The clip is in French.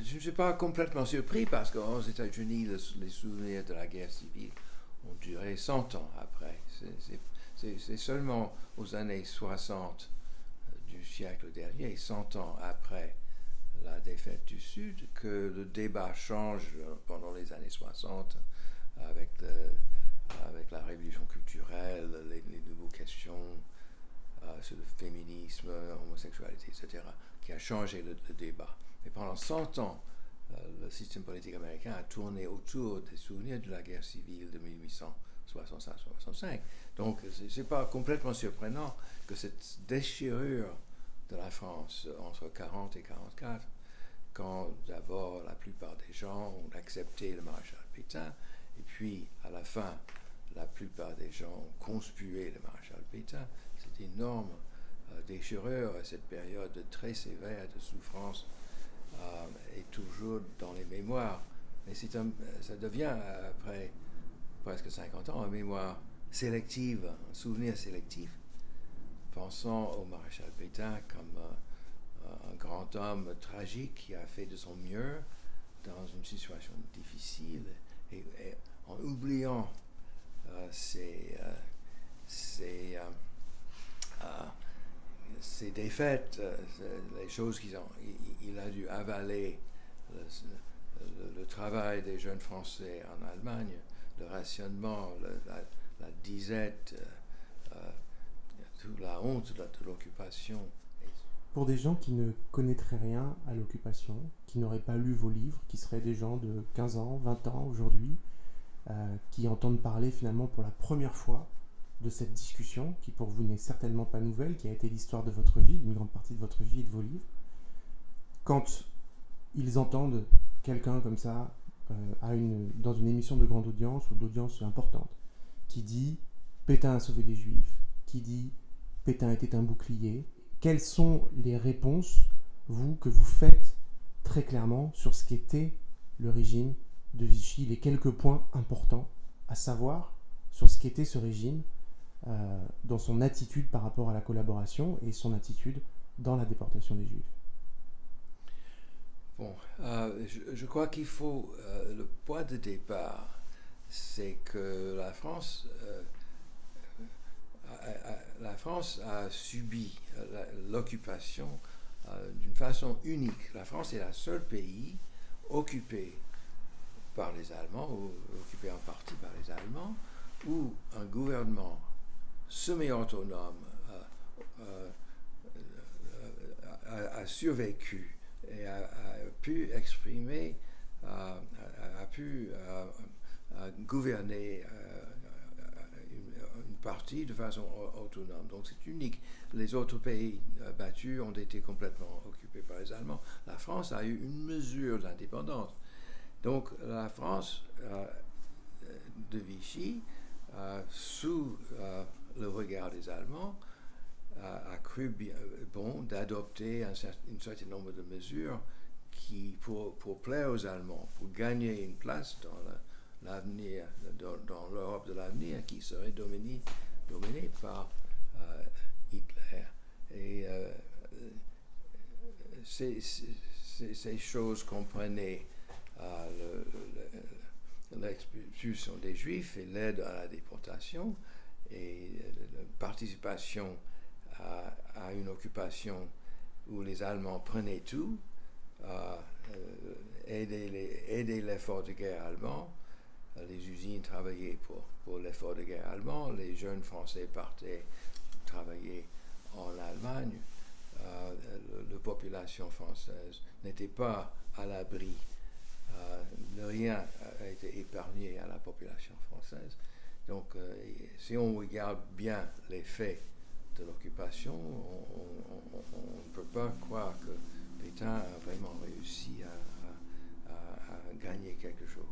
je ne suis pas complètement surpris parce qu'aux États-Unis, les souvenirs de la guerre civile ont duré 100 ans après. C'est seulement aux années 60 du siècle dernier, 100 ans après la défaite du Sud, que le débat change pendant les années 60 avec, avec la révolution culturelle, les nouvelles questions sur le féminisme, homosexualité, etc., qui a changé le débat. Mais pendant 100 ans, le système politique américain a tourné autour des souvenirs de la guerre civile de 1865. Donc, ce n'est pas complètement surprenant que cette déchirure de la France entre 40 et 44, quand d'abord la plupart des gens ont accepté le maréchal Pétain, et puis à la fin, la plupart des gens ont conspué le maréchal Pétain, cette énorme déchirure, cette période très sévère de souffrance est toujours dans les mémoires. Mais ça devient, après presque 50 ans, une mémoire sélective, un souvenir sélectif, pensant au maréchal Pétain comme un grand homme tragique qui a fait de son mieux dans une situation difficile et en oubliant ses défaites, les choses qu'il a dû avaler, le travail des jeunes Français en Allemagne, le rationnement, la disette, toute la honte de l'occupation. Pour des gens qui ne connaîtraient rien à l'occupation, qui n'auraient pas lu vos livres, qui seraient des gens de 15 ans, 20 ans aujourd'hui, qui entendent parler finalement pour la première fois de cette discussion, qui pour vous n'est certainement pas nouvelle, qui a été l'histoire de votre vie, d'une grande partie de votre vie et de vos livres, quand ils entendent quelqu'un comme ça dans une émission de grande audience ou d'audience importante, qui dit « Pétain a sauvé des Juifs », qui dit « Pétain était un bouclier », quelles sont les réponses, vous, que vous faites très clairement sur ce qu'était le régime de Vichy, les quelques points importants à savoir sur ce qu'était ce régime dans son attitude par rapport à la collaboration et son attitude dans la déportation des Juifs? Bon, je crois qu'il faut... le point de départ, c'est que la France a subi l'occupation d'une façon unique. La France est le seul pays occupé par les Allemands, ou occupé en partie par les Allemands, où un gouvernement semi-autonome a survécu et a pu exprimer, a pu gouverner une partie de façon autonome. Donc c'est unique. Les autres pays battus ont été complètement occupés par les Allemands. La France a eu une mesure d'indépendance. Donc la France de Vichy, sous le regard des Allemands, a cru bon d'adopter un certain nombre de mesures qui, pour plaire aux Allemands, pour gagner une place dans l'avenir, dans l'Europe de l'avenir, qui serait dominée par Hitler. Et ces choses comprenaient l'expulsion des Juifs et l'aide à la déportation et la participation à une occupation où les Allemands prenaient tout, aider l'effort de guerre allemand. Les usines travaillaient pour l'effort de guerre allemand, les jeunes Français partaient travailler en Allemagne. La population française n'était pas à l'abri. Rien n'a été épargné à la population française. Donc, si on regarde bien les faits de l'occupation, on ne peut pas croire que Pétain a vraiment réussi à gagner quelque chose.